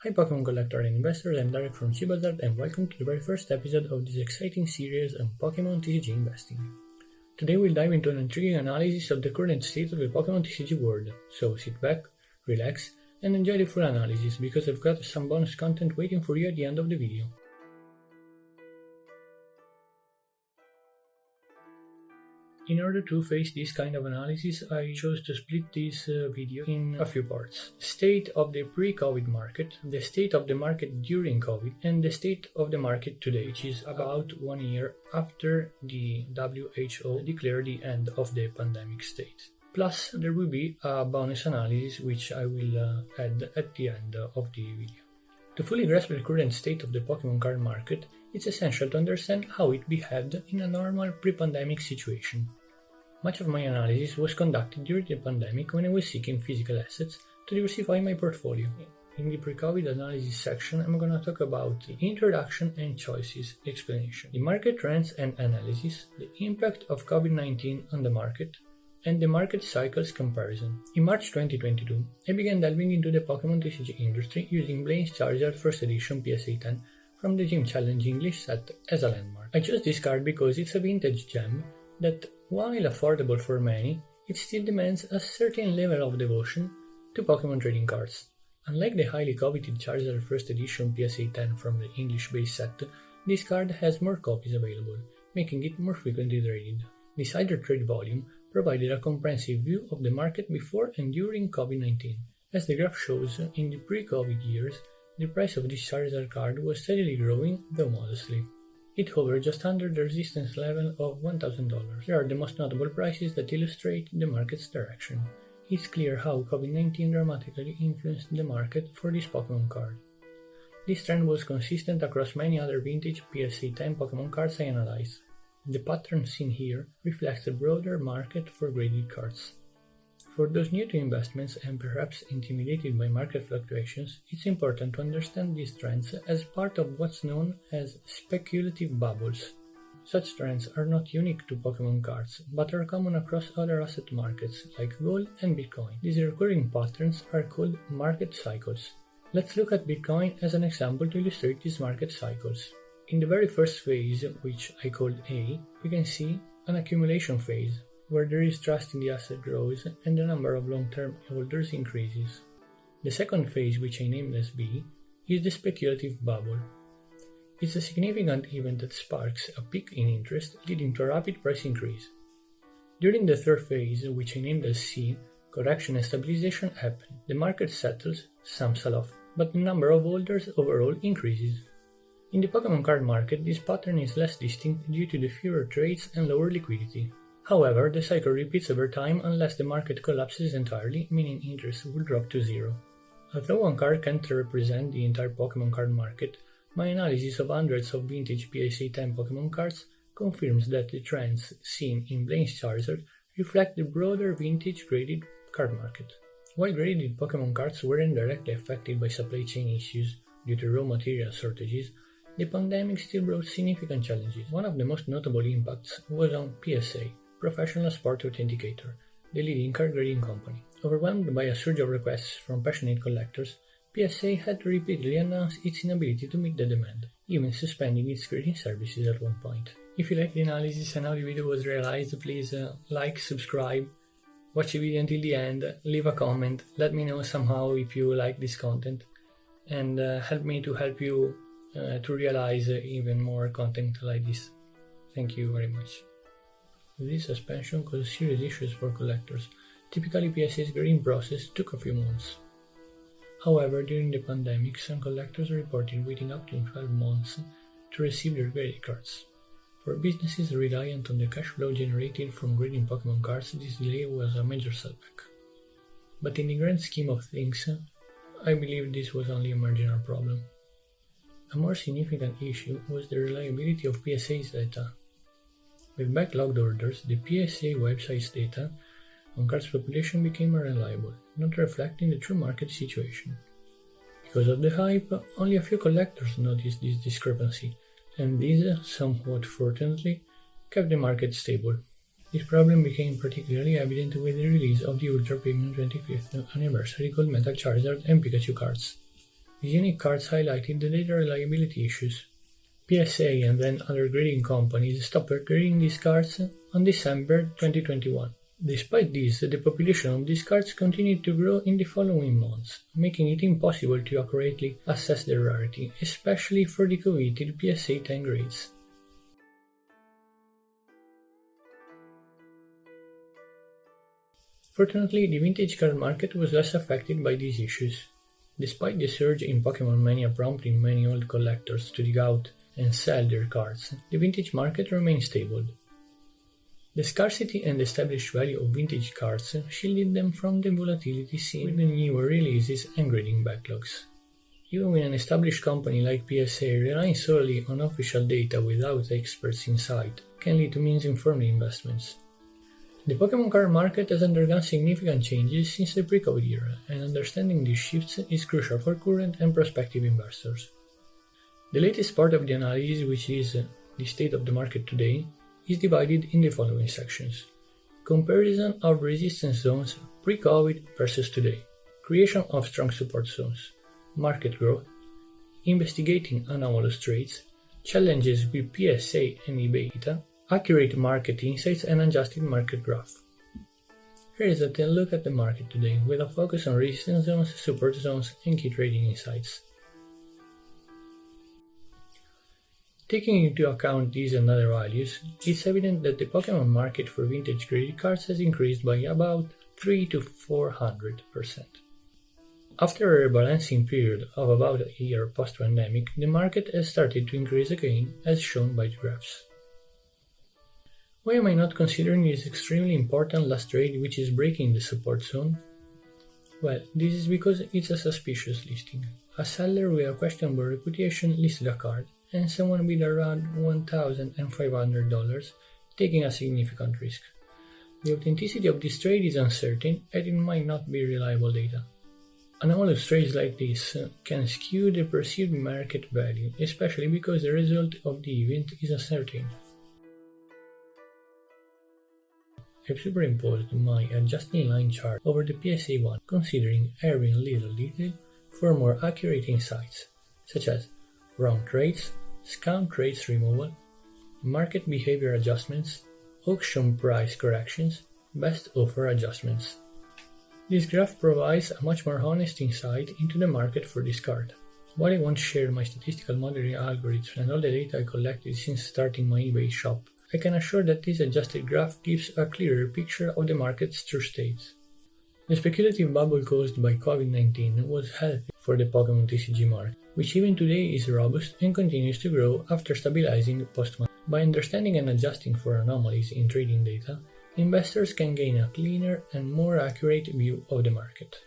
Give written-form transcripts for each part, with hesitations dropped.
Hi Pokémon collector and investors, I'm Derek from Chibazard and welcome to the very first episode of this exciting series on Pokémon TCG investing. Today we'll dive into an intriguing analysis of the current state of the Pokémon TCG world, so sit back, relax, and enjoy the full analysis because I've got some bonus content waiting for you at the end of the video. In order to face this kind of analysis, I chose to split this video in a few parts. State of the pre-COVID market, the state of the market during COVID, and the state of the market today, which is about 1 year after the WHO declared the end of the pandemic state. Plus, there will be a bonus analysis which I will add at the end of the video. To fully grasp the current state of the Pokémon card market, it's essential to understand how it behaved in a normal pre-pandemic situation. Much of my analysis was conducted during the pandemic when I was seeking physical assets to diversify my portfolio. In the pre-COVID analysis section, I'm gonna talk about the introduction and choices explanation, the market trends and analysis, the impact of COVID-19 on the market, and the market cycles comparison. In March 2022, I began delving into the Pokémon TCG industry using Blaine's Charizard first edition PSA 10 from the Gym Challenge English set as a landmark. I chose this card because it's a vintage gem that, while affordable for many, it still demands a certain level of devotion to Pokémon trading cards. Unlike the highly coveted Charizard first edition PSA 10 from the English base set, this card has more copies available, making it more frequently traded. This higher trade volume provided a comprehensive view of the market before and during COVID-19. As the graph shows, in the pre-COVID years, the price of this Charizard card was steadily growing, though modestly. It hovered just under the resistance level of $1,000. Here are the most notable prices that illustrate the market's direction. It's clear how COVID-19 dramatically influenced the market for this Pokémon card. This trend was consistent across many other vintage PSA 10 Pokémon cards I analyzed. The pattern seen here reflects the broader market for graded cards. For those new to investments and perhaps intimidated by market fluctuations, it's important to understand these trends as part of what's known as speculative bubbles. Such trends are not unique to Pokémon cards, but are common across other asset markets like gold and Bitcoin. These recurring patterns are called market cycles. Let's look at Bitcoin as an example to illustrate these market cycles. In the very first phase, which I called A, we can see an accumulation phase, where there is trust in the asset grows and the number of long-term holders increases. The second phase, which I named as B, is the speculative bubble. It's a significant event that sparks a peak in interest, leading to a rapid price increase. During the third phase, which I named as C, correction and stabilization happen. The market settles, some sell off, but the number of holders overall increases. In the Pokémon card market, this pattern is less distinct due to the fewer trades and lower liquidity. However, the cycle repeats over time unless the market collapses entirely, meaning interest will drop to zero. Although one card can't represent the entire Pokémon card market, my analysis of hundreds of vintage PSA 10 Pokémon cards confirms that the trends seen in Blaine's Charizard reflect the broader vintage graded card market. While graded Pokémon cards weren't directly affected by supply chain issues due to raw material shortages, the pandemic still brought significant challenges. One of the most notable impacts was on PSA, Professional Sport Authenticator, the leading card grading company. Overwhelmed by a surge of requests from passionate collectors, PSA had to repeatedly announce its inability to meet the demand, even suspending its grading services at one point. If you like the analysis and how the video was realized, please like, subscribe, watch the video until the end, leave a comment, let me know somehow if you like this content, and help me to help you to realize even more content like this. Thank you very much. This suspension caused serious issues for collectors. Typically, PSA's grading process took a few months. However, during the pandemic, some collectors reported waiting up to 12 months to receive their graded cards. For businesses reliant on the cash flow generated from grading Pokémon cards, this delay was a major setback. But in the grand scheme of things, I believe this was only a marginal problem. A more significant issue was the reliability of PSA's data. With backlogged orders, the PSA website's data on cards population became unreliable, not reflecting the true market situation. Because of the hype, only a few collectors noticed this discrepancy, and this, somewhat fortunately, kept the market stable. This problem became particularly evident with the release of the ultra-premium 25th anniversary Gold Metal Charizard and Pikachu cards. These unique cards highlighted the data reliability issues. PSA and then other grading companies stopped grading these cards on December 2021. Despite this, the population of these cards continued to grow in the following months, making it impossible to accurately assess their rarity, especially for the coveted PSA 10 grades. Fortunately, the vintage card market was less affected by these issues. Despite the surge in Pokémon mania prompting many old collectors to dig out and sell their cards, the vintage market remained stable. The scarcity and established value of vintage cards shielded them from the volatility seen with newer releases and grading backlogs. Even when an established company like PSA relying solely on official data without experts inside can lead to misinformed investments. The Pokémon card market has undergone significant changes since the pre-COVID era, and understanding these shifts is crucial for current and prospective investors. The latest part of the analysis, which is the state of the market today, is divided in the following sections. Comparison of resistance zones pre-COVID versus today, creation of strong support zones, market growth, investigating anomalous trades, challenges with PSA and eBay data, accurate market insights and adjusted market graph. Here is a look at the market today, with a focus on resistance zones, support zones, and key trading insights. Taking into account these and other values, it's evident that the Pokémon market for vintage graded cards has increased by about 300 to 400%. After a rebalancing period of about a year post-pandemic, the market has started to increase again, as shown by the graphs. Why am I not considering this extremely important last trade, which is breaking the support zone? Well, this is because it's a suspicious listing. A seller with a questionable reputation listed a card, and someone bid around $1,500, taking a significant risk. The authenticity of this trade is uncertain, and it might not be reliable data. Anomalous trades like this can skew the perceived market value, especially because the result of the event is uncertain. I've superimposed my adjusting line chart over the PSA one, considering every little detail for more accurate insights, such as wrong trades, scam trades removal, market behavior adjustments, auction price corrections, best offer adjustments. This graph provides a much more honest insight into the market for this card. While I won't share my statistical modeling algorithms and all the data I collected since starting my eBay shop, I can assure that this adjusted graph gives a clearer picture of the market's true state. The speculative bubble caused by COVID-19 was healthy for the Pokémon TCG market, which even today is robust and continues to grow after stabilizing post-market. By understanding and adjusting for anomalies in trading data, investors can gain a cleaner and more accurate view of the market.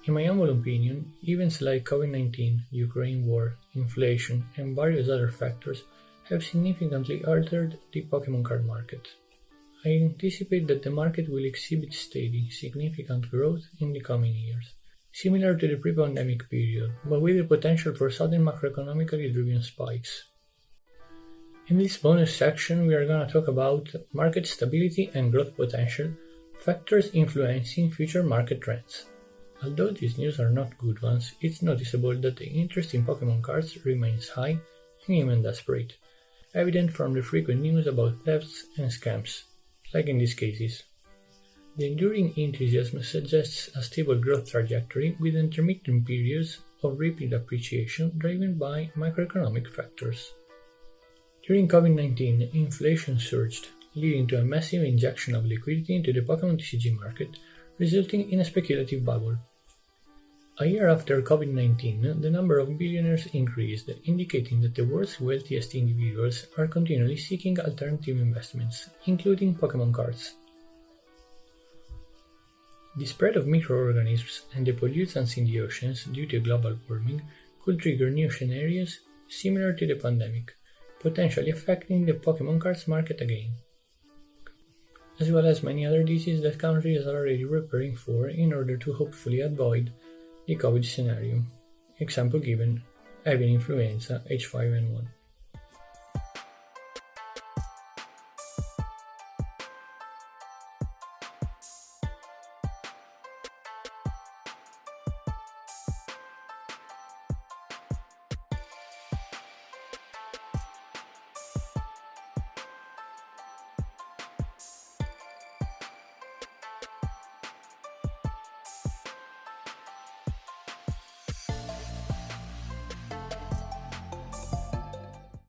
In my humble opinion, events like COVID-19, Ukraine war, inflation, and various other factors have significantly altered the Pokémon card market. I anticipate that the market will exhibit steady, significant growth in the coming years, similar to the pre-pandemic period, but with the potential for sudden macroeconomically driven spikes. In this bonus section, we are going to talk about market stability and growth potential, factors influencing future market trends. Although these news are not good ones, it's noticeable that the interest in Pokémon cards remains high and even desperate, evident from the frequent news about thefts and scams, like in these cases. The enduring enthusiasm suggests a stable growth trajectory with intermittent periods of rapid appreciation driven by macroeconomic factors. During COVID-19, inflation surged, leading to a massive injection of liquidity into the Pokémon TCG market, resulting in a speculative bubble. A year after COVID-19, the number of billionaires increased, indicating that the world's wealthiest individuals are continually seeking alternative investments, including Pokémon cards. The spread of microorganisms and the pollutants in the oceans due to global warming could trigger new scenarios similar to the pandemic, potentially affecting the Pokémon cards market again, as well as many other diseases that countries are already preparing for in order to hopefully avoid the COVID scenario. Example given, avian influenza H5N1.